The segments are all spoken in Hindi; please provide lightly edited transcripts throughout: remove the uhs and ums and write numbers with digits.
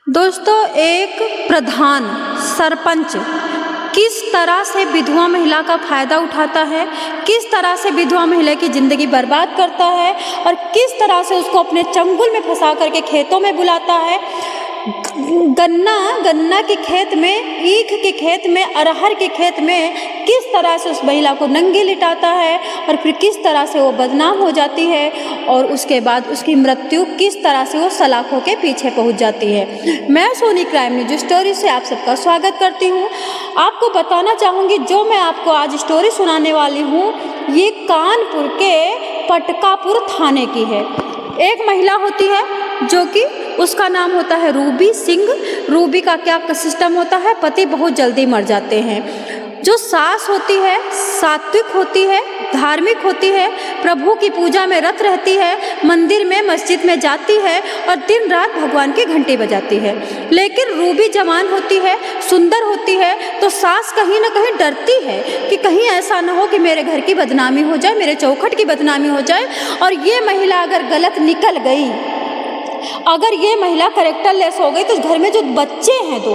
दोस्तों, एक प्रधान सरपंच किस तरह से विधवा महिला का फ़ायदा उठाता है, किस तरह से विधवा महिला की ज़िंदगी बर्बाद करता है और किस तरह से उसको अपने चंगुल में फंसा करके खेतों में बुलाता है। गन्ना के खेत में, ईख के खेत में, अरहर के खेत में किस तरह से उस महिला को नंगी लिटाता है और फिर किस तरह से वो बदनाम हो जाती है और उसके बाद उसकी मृत्यु किस तरह से वो सलाखों के पीछे पहुंच जाती है। मैं सोनी क्राइम न्यूज स्टोरी से आप सबका स्वागत करती हूं। आपको बताना चाहूँगी, जो मैं आपको आज स्टोरी सुनाने वाली हूँ ये कानपुर के पटकापुर थाने की है। एक महिला होती है जो कि उसका नाम होता है रूबी सिंह। रूबी का क्या सिस्टम होता है, पति बहुत जल्दी मर जाते हैं। जो सास होती है सात्विक होती है, धार्मिक होती है, प्रभु की पूजा में रत रहती है, मंदिर में मस्जिद में जाती है और दिन रात भगवान की घंटी बजाती है। लेकिन रूबी जवान होती है, सुंदर होती है, तो सास कहीं ना कहीं डरती है कि कहीं ऐसा ना हो कि मेरे घर की बदनामी हो जाए, मेरे चौखट की बदनामी हो जाए। और ये महिला अगर गलत निकल गई, अगर ये महिला कैरेक्टरलेस हो गई तो घर में जो बच्चे हैं दो,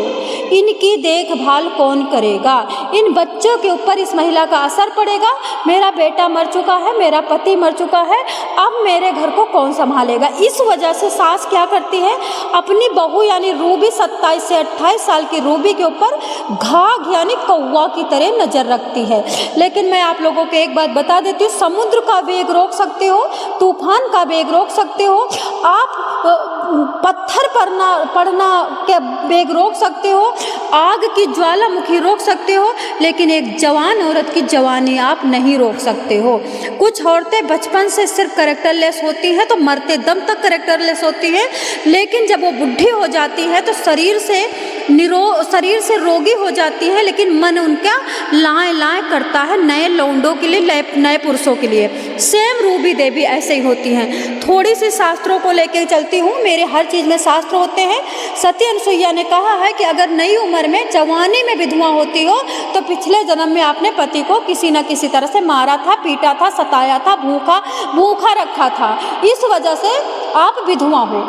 इनकी देखभाल कौन करेगा? इन बच्चों के ऊपर इस महिला का असर पड़ेगा। मेरा बेटा मर चुका है, मेरा पति मर चुका है, अब मेरे घर को कौन संभालेगा? इस वजह से सास क्या करती है, अपनी बहू यानी रूबी 27 से 28 साल की रूबी के ऊपर घाघ यानी कौवा की तरह नजर रखती है। लेकिन मैं आप लोगों को एक बात बता देती हूँ, समुद्र का वेग रोक सकते हो, तूफान का वेग रोक सकते हो, आप पत्थर पड़ना के वेग रोक सकते हो, आग की ज्वालामुखी रोक सकते हो, लेकिन एक जवान औरत की जवानी आप नहीं रोक सकते हो। कुछ औरतें बचपन से सिर्फ कैरेक्टरलेस होती हैं तो मरते दम तक कैरेक्टरलेस होती हैं, लेकिन जब वो बुढ़ी हो जाती है तो शरीर से रोगी हो जाती है, लेकिन मन उनका लाएं लाएं करता है नए लौंडों के लिए, नए पुरुषों के लिए। सेम रूबी देवी ऐसे ही होती हैं। थोड़ी सी शास्त्रों को लेकर चलती हूँ, मेरे हर चीज़ में शास्त्र होते हैं। सती अनुसुईया ने कहा है कि अगर नई उम्र में, जवानी में विधवा होती हो तो पिछले जन्म में आपने पति को किसी न किसी तरह से मारा था, पीटा था, सताया था, भूखा रखा था, इस वजह से आप विधवा हो।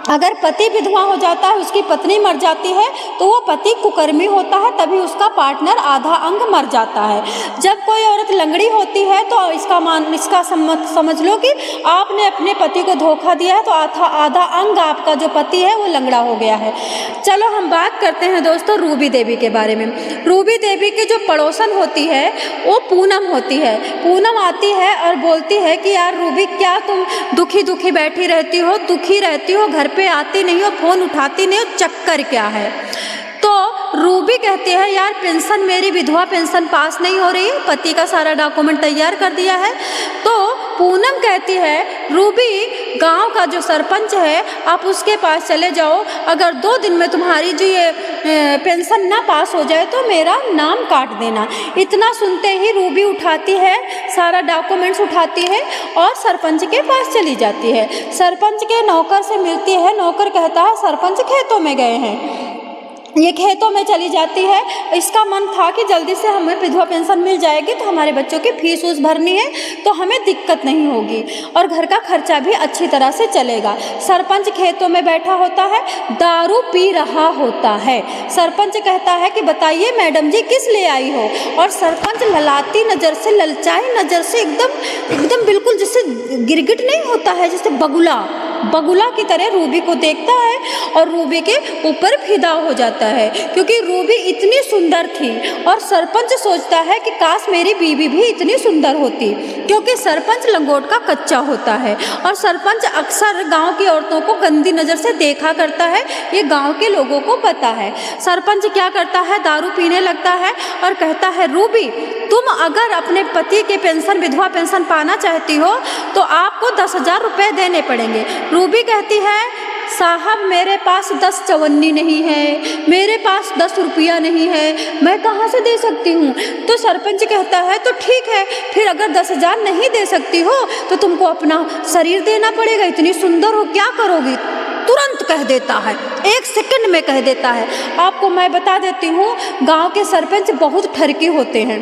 अगर पति विधवा हो जाता है, उसकी पत्नी मर जाती है, तो वो पति कुकर्मी होता है, तभी उसका पार्टनर आधा अंग मर जाता है। जब कोई औरत लंगड़ी होती है तो इसका समझ लो कि आपने अपने पति को धोखा दिया है, तो आधा अंग आपका जो पति है वो लंगड़ा हो गया है। चलो हम बात करते हैं दोस्तों रूबी देवी के बारे में। रूबी देवी की जो पड़ोसन होती है वो पूनम होती है। पूनम आती है और बोलती है कि यार रूबी, क्या तुम दुखी बैठी रहती हो, दुखी रहती हो, घर पे आती नहीं हो, फोन उठाती नहीं हो, चक्कर क्या है? तो रूबी कहती है यार पेंशन, मेरी विधवा पेंशन पास नहीं हो रही है, पति का सारा डॉक्यूमेंट तैयार कर दिया है। तो पूनम कहती है रूबी, गांव का जो सरपंच है आप उसके पास चले जाओ, अगर 2 दिन में तुम्हारी जो ये पेंशन ना पास हो जाए तो मेरा नाम काट देना। इतना सुनते ही रूबी उठाती है, सारा डॉक्यूमेंट्स उठाती है और सरपंच के पास चली जाती है। सरपंच के नौकर से मिलती है। नौकर कहता है सरपंच खेतों में गए हैं। ये खेतों में चली जाती है। इसका मन था कि जल्दी से हमें विधवा पेंशन मिल जाएगी तो हमारे बच्चों की फीस उस भरनी है तो हमें दिक्कत नहीं होगी और घर का खर्चा भी अच्छी तरह से चलेगा। सरपंच खेतों में बैठा होता है, दारू पी रहा होता है। सरपंच कहता है कि बताइए मैडम जी किस लिए आई हो? और सरपंच ललाती नज़र से, ललचाई नज़र से, एकदम बिल्कुल जैसे गिरगिट नहीं होता है, जैसे बगुला की तरह रूबी को देखता है और रूबी के ऊपर फिदा हो जाता है, क्योंकि रूबी इतनी सुंदर थी। और सरपंच सोचता है कि काश मेरी बीवी भी इतनी सुंदर होती, क्योंकि सरपंच लंगोट का कच्चा होता है और सरपंच अक्सर गांव की औरतों को गंदी नज़र से देखा करता है, ये गांव के लोगों को पता है। सरपंच क्या करता है, दारू पीने लगता है और कहता है रूबी, तुम अगर अपने पति के पेंशन, विधवा पेंशन पाना चाहती हो तो आपको 10,000 रुपये देने पड़ेंगे। रूबी कहती है साहब मेरे पास 10 चवन्नी नहीं है, मेरे पास 10 रुपया नहीं है, मैं कहाँ से दे सकती हूँ? तो सरपंच कहता है तो ठीक है, फिर अगर 10,000 नहीं दे सकती हो तो तुमको अपना शरीर देना पड़ेगा, इतनी सुंदर हो क्या करोगी? तुरंत कह देता है, 1 सेकंड में कह देता है। आपको मैं बता देती हूँ, गाँव के सरपंच बहुत ठरकी होते हैं।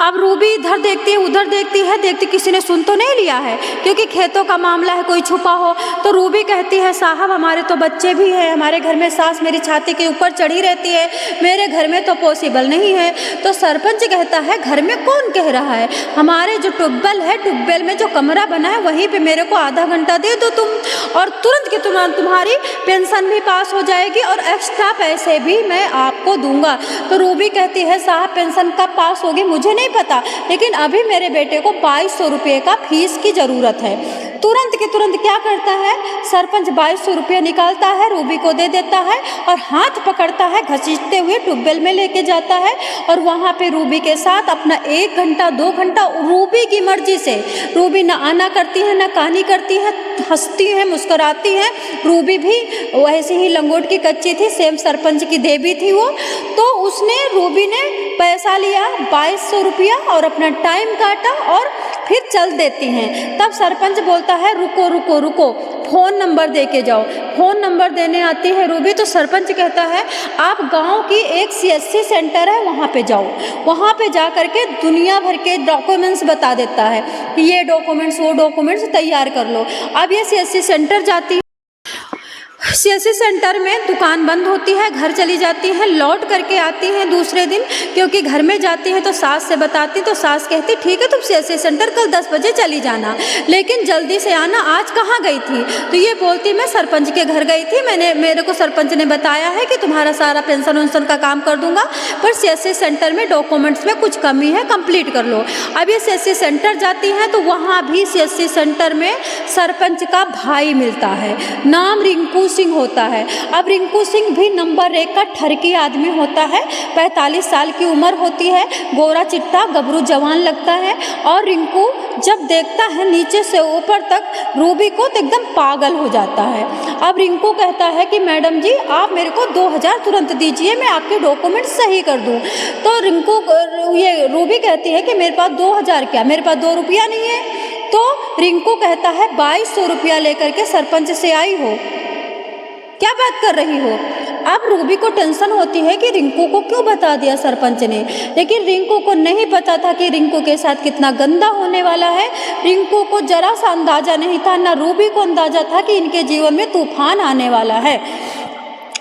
अब रूबी इधर देखती है उधर देखती है, देखती किसी ने सुन तो नहीं लिया है, क्योंकि खेतों का मामला है, कोई छुपा हो। तो रूबी कहती है साहब हमारे तो बच्चे भी हैं, हमारे घर में सास मेरी छाती के ऊपर चढ़ी रहती है, मेरे घर में तो पॉसिबल नहीं है। तो सरपंच कहता है घर में कौन कह रहा है, हमारे जो ट्यूबवेल है, ट्यूबवेल में जो कमरा बना है वहीं पर मेरे को आधा घंटा दे दो तुम, और तुरंत के तुरंत तुम्हारी पेंशन भी पास हो जाएगी और एक्स्ट्रा पैसे भी मैं आपको दूंगा। तो रूबी कहती है साहब पेंशन कब पास होगी मुझे नहीं पता, लेकिन अभी मेरे बेटे को 2200 रुपये का फीस की ज़रूरत है। तुरंत के तुरंत क्या करता है सरपंच, 2200 रुपये निकालता है, रूबी को दे देता है और हाथ पकड़ता है, घसीटते हुए ट्यूबवेल में लेके जाता है और वहाँ पे रूबी के साथ अपना 1 घंटा 2 घंटा रूबी की मर्जी से, रूबी ना आना करती है ना कहानी करती है, हंसती है मुस्कुराती है। रूबी भी वैसे ही लंगोट की कच्ची थी, सेम सरपंच की देवी थी वो। तो उसने रूबी ने पैसा लिया 2200 रुपया और अपना टाइम काटा और फिर चल देती हैं। तब सरपंच बोलता है रुको रुको रुको, फ़ोन नंबर दे के जाओ। फ़ोन नंबर देने आती है रूबी, तो सरपंच कहता है आप गांव की एक CSC सेंटर है वहाँ पे जाओ, वहाँ पे जा कर के दुनिया भर के डॉक्यूमेंट्स बता देता है कि ये डॉक्यूमेंट्स वो डॉक्यूमेंट्स तैयार कर लो। अब ये CSC सेंटर जाती है, CSC सेंटर में दुकान बंद होती है, घर चली जाती है, लौट करके आती है दूसरे दिन, क्योंकि घर में जाती है तो सास से बताती, तो सास कहती ठीक है तुम CSC सेंटर कल 10 बजे चली जाना, लेकिन जल्दी से आना, आज कहाँ गई थी। तो ये बोलती मैं सरपंच के घर गई थी, मेरे को सरपंच ने बताया है कि तुम्हारा सारा पेंशन वेंशन का काम कर दूंगा, पर CSC सेंटर में डॉक्यूमेंट्स में कुछ कमी है, कंप्लीट कर लो। अब ये CSC सेंटर जाती हैं तो वहाँ भी CSC सेंटर में सरपंच का भाई मिलता है, नाम रिंकू सिंह होता है। अब रिंकू सिंह भी नंबर 1 का ठरकी आदमी होता है, 45 साल की उम्र होती है, गोरा चिट्टा गबरू जवान लगता है। और रिंकू जब देखता है नीचे से ऊपर तक रूबी को तो एकदम पागल हो जाता है। अब रिंकू कहता है कि मैडम जी आप मेरे को 2000 तुरंत दीजिए, मैं आपके डॉक्यूमेंट सही कर दूं। तो ये रूबी कहती है कि मेरे पास 2000 क्या, मेरे पास 2 रुपया नहीं है। तो रिंकू कहता है 2200 रुपया लेकर के सरपंच से आई हो, क्या बात कर रही हो। अब रूबी को टेंशन होती है कि रिंकू को क्यों बता दिया सरपंच ने, लेकिन रिंकू को नहीं पता था कि रिंकू के साथ कितना गंदा होने वाला है। रिंकू को जरा सा अंदाजा नहीं था, ना रूबी को अंदाजा था कि इनके जीवन में तूफान आने वाला है।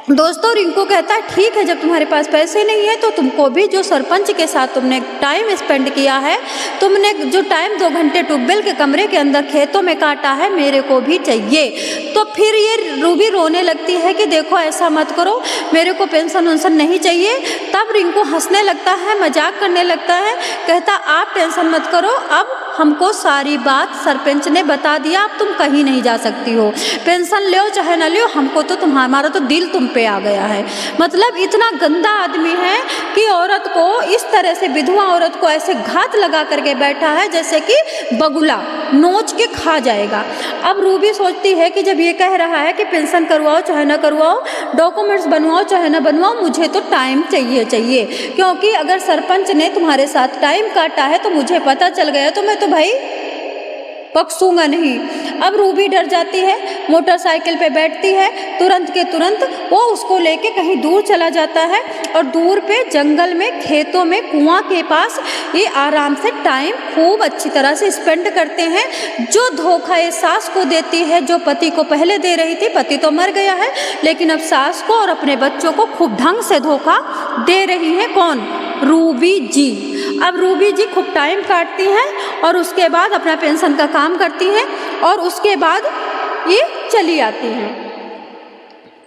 दोस्तों रिंकू कहता है ठीक है जब तुम्हारे पास पैसे नहीं है तो तुमको भी जो सरपंच के साथ तुमने टाइम स्पेंड किया है, तुमने जो टाइम 2 घंटे ट्यूबवेल के कमरे के अंदर खेतों में काटा है, मेरे को भी चाहिए। तो फिर ये रूबी रोने लगती है कि देखो ऐसा मत करो, मेरे को पेंशन वेंशन नहीं चाहिए। तब रिंकू हंसने लगता है, मजाक करने लगता है, कहता आप टेंशन मत करो, अब हमको सारी बात सरपंच ने बता दिया, अब तुम कहीं नहीं जा सकती हो, पेंशन लो चाहे ना लो, हमको तो हमारा तो दिल तुम पे आ गया है। मतलब इतना गंदा आदमी है कि औरत को इस तरह से, विधवा औरत को ऐसे घात लगा करके बैठा है जैसे कि बगुला नोच के खा जाएगा। अब रूबी सोचती है कि जब ये कह रहा है कि पेंशन करवाओ चाहे ना करवाओ, डॉक्यूमेंट्स बनवाओ चाहे ना बनवाओ, मुझे तो टाइम चाहिए, क्योंकि अगर सरपंच ने तुम्हारे साथ टाइम काटा है तो मुझे पता चल गया तो मैं तो भाई बख्शूंगा नहीं। अब रूबी डर जाती है, मोटरसाइकिल पे बैठती है, तुरंत के तुरंत वो उसको लेके कहीं दूर चला जाता है और दूर पे जंगल में, खेतों में, कुआं के पास ये आराम से टाइम खूब अच्छी तरह से स्पेंड करते हैं। जो धोखा ये सास को देती है, जो पति को पहले दे रही थी, पति तो मर गया है, लेकिन अब सास को और अपने बच्चों को खूब ढंग से धोखा दे रही है। कौन? रूबी जी। अब रूबी जी खूब टाइम काटती हैं और उसके बाद अपना पेंशन का काम करती हैं और उसके बाद ये चली आती हैं।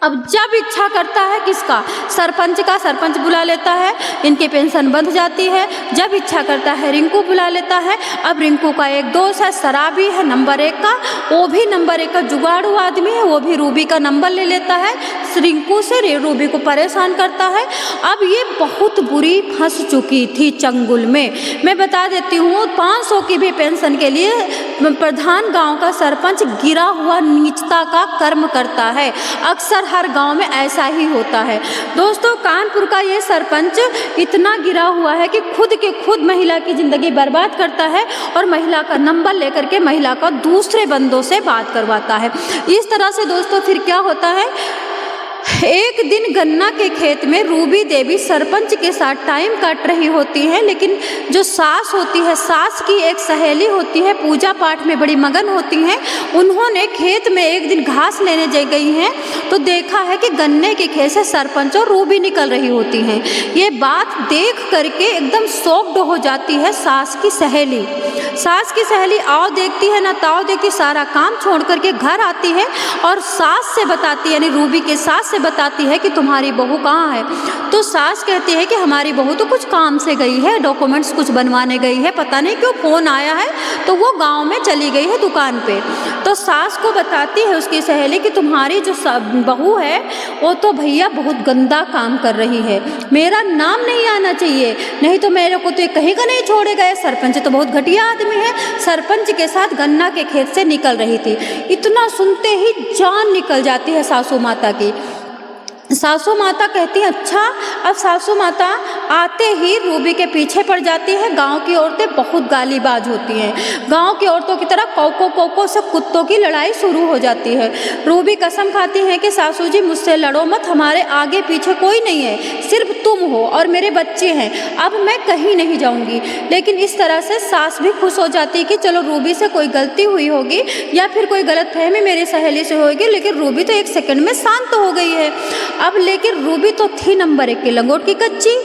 अब जब इच्छा करता है किसका? सरपंच का, सरपंच बुला लेता है, इनकी पेंशन बंध जाती है। जब इच्छा करता है रिंकू बुला लेता है। अब रिंकू का एक दोस्त है, शराबी है, नंबर 1 का, वो भी नंबर 1 का जुगाड़ू आदमी है, वो भी रूबी का नंबर ले लेता है, रिंकू से रूबी को परेशान करता है। अब ये बहुत बुरी फंस चुकी थी चंगुल में। मैं बता देती हूँ 500 की भी पेंशन के लिए प्रधान गांव का सरपंच गिरा हुआ नीचता का कर्म करता है। अक्सर हर गांव में ऐसा ही होता है। दोस्तों कानपुर का ये सरपंच इतना गिरा हुआ है कि खुद के खुद महिला की ज़िंदगी बर्बाद करता है और महिला का नंबर लेकर के महिला का दूसरे बंदों से बात करवाता है। इस तरह से दोस्तों फिर क्या होता है, एक दिन गन्ना के खेत में रूबी देवी सरपंच के साथ टाइम काट रही होती है, लेकिन जो सास होती है, सास की एक सहेली होती है, पूजा पाठ में बड़ी मगन होती हैं। उन्होंने खेत में एक दिन घास लेने जा गई हैं तो देखा है कि गन्ने के खेत से सरपंच और रूबी निकल रही होती हैं। ये बात देख करके एकदम शॉक्ड हो जाती है सास की सहेली। सास की सहेली आओ देखती है ना ताओ देखती, सारा काम छोड़ करके घर आती है और सास से बताती है, यानी रूबी के सास से बताती है कि तुम्हारी बहू कहाँ है। तो सास कहती है कि हमारी बहू तो कुछ काम से गई है, डॉक्यूमेंट्स कुछ बनवाने गई है, पता नहीं क्यों फ़ोन आया है तो वो गांव में चली गई है दुकान पे। तो सास को बताती है उसकी सहेली कि तुम्हारी जो बहू है वो तो भैया बहुत गंदा काम कर रही है, मेरा नाम नहीं आना चाहिए, नहीं तो मेरे को तो कहीं का नहीं छोड़ेगा। सरपंच तो बहुत घटिया आदमी है, सरपंच के साथ गन्ना के खेत से निकल रही थी। इतना सुनते ही जान निकल जाती है सासू माता की। सासू माता कहती है अच्छा। अब सासू माता आते ही रूबी के पीछे पड़ जाती है। गांव की औरतें बहुत गालीबाज होती हैं, गांव की औरतों की तरह कौको से कुत्तों की लड़ाई शुरू हो जाती है। रूबी कसम खाती है कि सासू जी मुझसे लड़ो मत, हमारे आगे पीछे कोई नहीं है, सिर्फ तुम हो और मेरे बच्चे हैं, अब मैं कहीं नहीं जाऊंगी। लेकिन इस तरह से सास भी खुश हो जाती है कि चलो रूबी से कोई गलती हुई होगी या फिर कोई गलतफहमी मेरी सहेली से होगी, लेकिन रूबी तो एक सेकंड में शांत हो गई है। अब लेकिन रूबी तो थी नंबर 1 की लंगोट की कच्ची।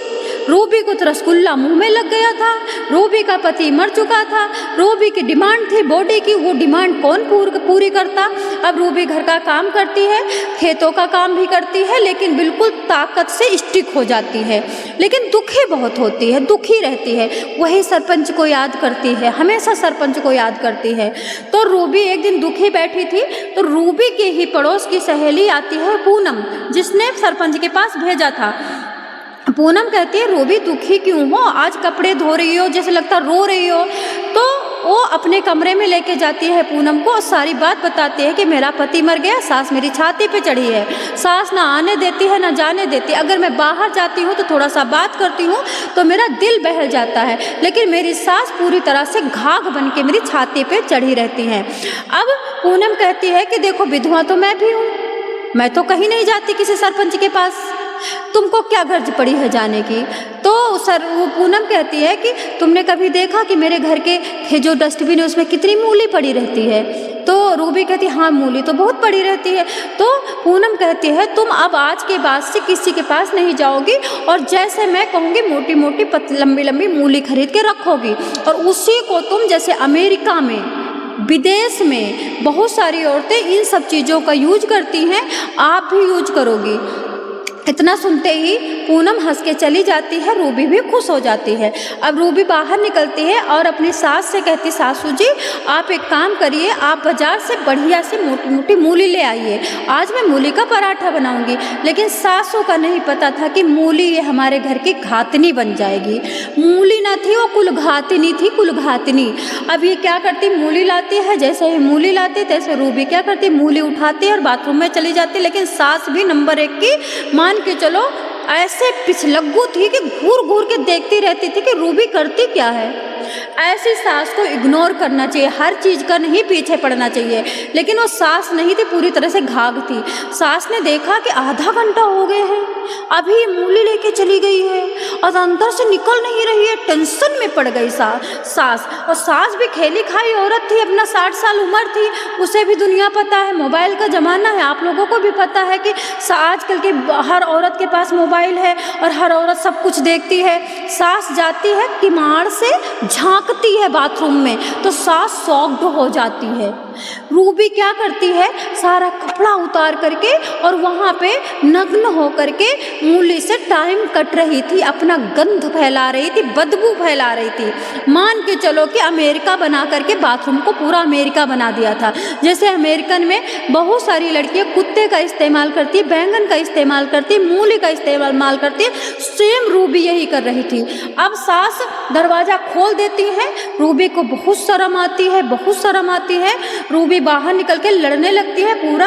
रूबी को तो रसगुल्ला मुंह में लग गया था, रूबी का पति मर चुका था, रूबी की डिमांड थी बॉडी की, वो डिमांड कौन पूरी करता। अब रूबी घर का काम करती है, खेतों का काम भी करती है, लेकिन बिल्कुल ताकत से स्टिक हो जाती है, लेकिन दुखी बहुत होती है, दुखी रहती है। वही सरपंच को याद करती है, हमेशा सरपंच को याद करती है। तो रूबी एक दिन दुखी बैठी थी तो रूबी के ही पड़ोस की सहेली आती है पूनम, जिसने सरपंच के पास भेजा था। पूनम कहती है रूबी दुखी क्यों हो, आज कपड़े धो रही हो, जैसे लगता रो रही हो। तो वो अपने कमरे में लेके जाती है पूनम को और सारी बात बताती है कि मेरा पति मर गया, सास मेरी छाती पे चढ़ी है, सास ना आने देती है ना जाने देती, अगर मैं बाहर जाती हूँ तो थोड़ा सा बात करती हूँ तो मेरा दिल बहल जाता है, लेकिन मेरी सास पूरी तरह से घाघ बन के मेरी छाती पे चढ़ी रहती हैं। अब पूनम कहती है कि देखो विधवा तो मैं भी हूँ, मैं तो कहीं नहीं जाती किसी सरपंच के पास, तुमको क्या गर्ज पड़ी है जाने की। तो वो पूनम कहती है कि तुमने कभी देखा कि मेरे घर के जो डस्टबिन है उसमें कितनी मूली पड़ी रहती है। तो रूबी कहती है हाँ मूली तो बहुत पड़ी रहती है। तो पूनम कहती है तुम अब आज के बाद से किसी के पास नहीं जाओगी और जैसे मैं कहूँगी मोटी मोटी लंबी लंबी मूली खरीद के रखोगी, और उसी को तुम जैसे अमेरिका में विदेश में बहुत सारी औरतें इन सब चीज़ों का यूज करती हैं, आप भी यूज करोगी। इतना सुनते ही पूनम हंस के चली जाती है, रूबी भी खुश हो जाती है। अब रूबी बाहर निकलती है और अपनी सास से कहती सासू जी आप एक काम करिए, आप बाज़ार से बढ़िया से मोटी मोटी मूली ले आइए, आज मैं मूली का पराठा बनाऊंगी। लेकिन सासू का नहीं पता था कि मूली ये हमारे घर की घातनी बन जाएगी। मूली ना थी वो कुलघातनी थी, कुलघातनी। अब ये क्या करती, मूली लाती है, जैसे ही मूली लाती तैसे रूबी क्या करती, मूली उठाती और बाथरूम में चली जाती। लेकिन सास भी नंबर 1 की मान के चलो ऐसे पिछलग्गू थी कि घूर घूर के देखती रहती थी कि रूबी करती क्या है। ऐसी सास को इग्नोर करना चाहिए, हर चीज़ का नहीं पीछे पड़ना चाहिए। लेकिन वो सास नहीं थी, पूरी तरह से घाघ थी। सास ने देखा कि आधा घंटा हो गए हैं, अभी मूली लेके चली गई है और अंदर से निकल नहीं रही है। टेंशन में पड़ गई सास। और सास भी खेली खाई औरत थी, अपना 60 साल उम्र थी, उसे भी दुनिया पता है, मोबाइल का ज़माना है, आप लोगों को भी पता है कि आजकल के हर औरत के पास मोबाइल है और हर औरत सब कुछ देखती है। सास जाती है किमाड़ से झांकती है बाथरूम में तो सास शॉक्ड हो जाती है। रूबी क्या करती है, सारा कपड़ा उतार करके और वहाँ पे नग्न हो करके मूली से टाइम कट रही थी, अपना गंध फैला रही थी, बदबू फैला रही थी। मान के चलो कि अमेरिका बना करके बाथरूम को पूरा अमेरिका बना दिया था। जैसे अमेरिकन में बहुत सारी लड़कियाँ कुत्ते का इस्तेमाल करती है, बैंगन का इस्तेमाल करती है, मूली का इस्तेमाल करती है, सेम रूबी यही कर रही थी। अब सास दरवाज़ा खोल देती है, रूबी को बहुत शर्म आती है, बहुत शर्म आती है। रूबी बाहर निकल के लड़ने लगती है, पूरा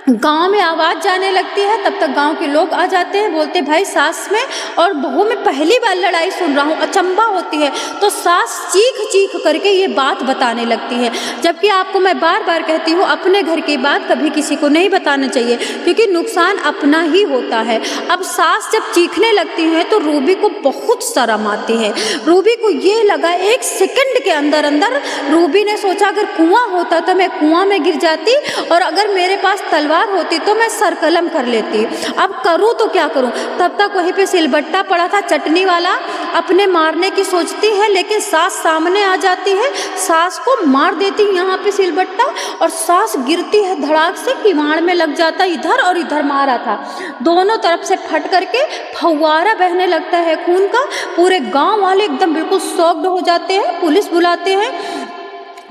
गांव में आवाज़ जाने लगती है, तब तक गांव के लोग आ जाते हैं, बोलते भाई सास में और बहू में पहली बार लड़ाई सुन रहा हूँ, अचंभा होती है। तो सास चीख चीख करके ये बात बताने लगती है। जबकि आपको मैं बार बार कहती हूँ, अपने घर की बात कभी किसी को नहीं बताना चाहिए, क्योंकि नुकसान अपना ही होता है। अब सास जब चीखने लगती है तो रूबी को बहुत शर्म आती है। रूबी को ये लगा, एक सेकंड के अंदर अंदर रूबी ने सोचा अगर कुआं होता तो मैं कुआं में गिर जाती, और अगर मेरे पास तलवार होती तो मैं सरकलम कर लेती। अब करूं तो क्या करूं। तब तक वहीं पे सिलबट्टा पड़ा था चटनी वाला, अपने मारने की सोचती है, लेकिन सास सामने आ जाती है, सास को मार देती यहाँ पे सिलबट्टा, और सास गिरती है धड़ाक से, किवाड़ में लग जाता, इधर और इधर मारा था, दोनों तरफ से फट करके फव्वारा बहने लगता है खून का। पूरे गांव वाले एकदम बिल्कुल शॉक्ड हो जाते हैं, पुलिस बुलाते हैं।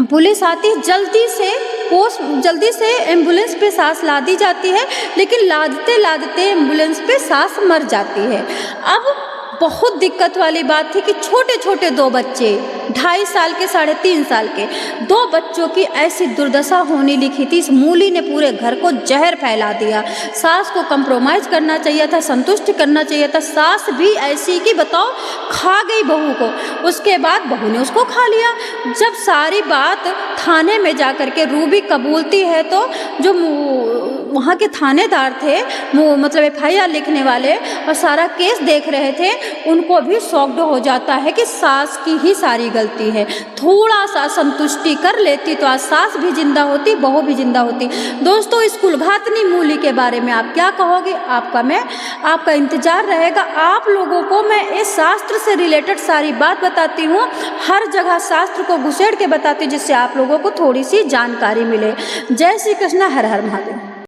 पुलिस आती है, जल्दी से एम्बुलेंस पे सास लादी जाती है, लेकिन लादते लादते एम्बुलेंस पे सास मर जाती है। अब बहुत दिक्कत वाली बात थी कि छोटे छोटे 2 बच्चे, 2.5 साल के 3.5 साल के 2 बच्चों की ऐसी दुर्दशा होने लिखी थी। इस मूली ने पूरे घर को जहर फैला दिया। सास को कंप्रोमाइज़ करना चाहिए था, संतुष्ट करना चाहिए था। सास भी ऐसी कि बताओ, खा गई बहू को, उसके बाद बहू ने उसको खा लिया। जब सारी बात थाने में जा कर के रूबी कबूलती है, तो जो वहाँ के थानेदार थे, वो मतलब FIR लिखने वाले और सारा केस देख रहे थे, उनको भी शॉक्ड हो जाता है कि सास की ही सारी गलती है। थोड़ा सा संतुष्टि कर लेती तो आज सास भी जिंदा होती, बहू भी जिंदा होती। दोस्तों, इस कुलघातनी मूली के बारे में आप क्या कहोगे? आपका इंतजार रहेगा। आप लोगों को मैं इस शास्त्र से रिलेटेड सारी बात बताती हूँ, हर जगह शास्त्र को घुसेड़ के बताती हूँ, जिससे आप लोगों को थोड़ी सी जानकारी मिले। जय श्री कृष्ण, हर हर महादेव।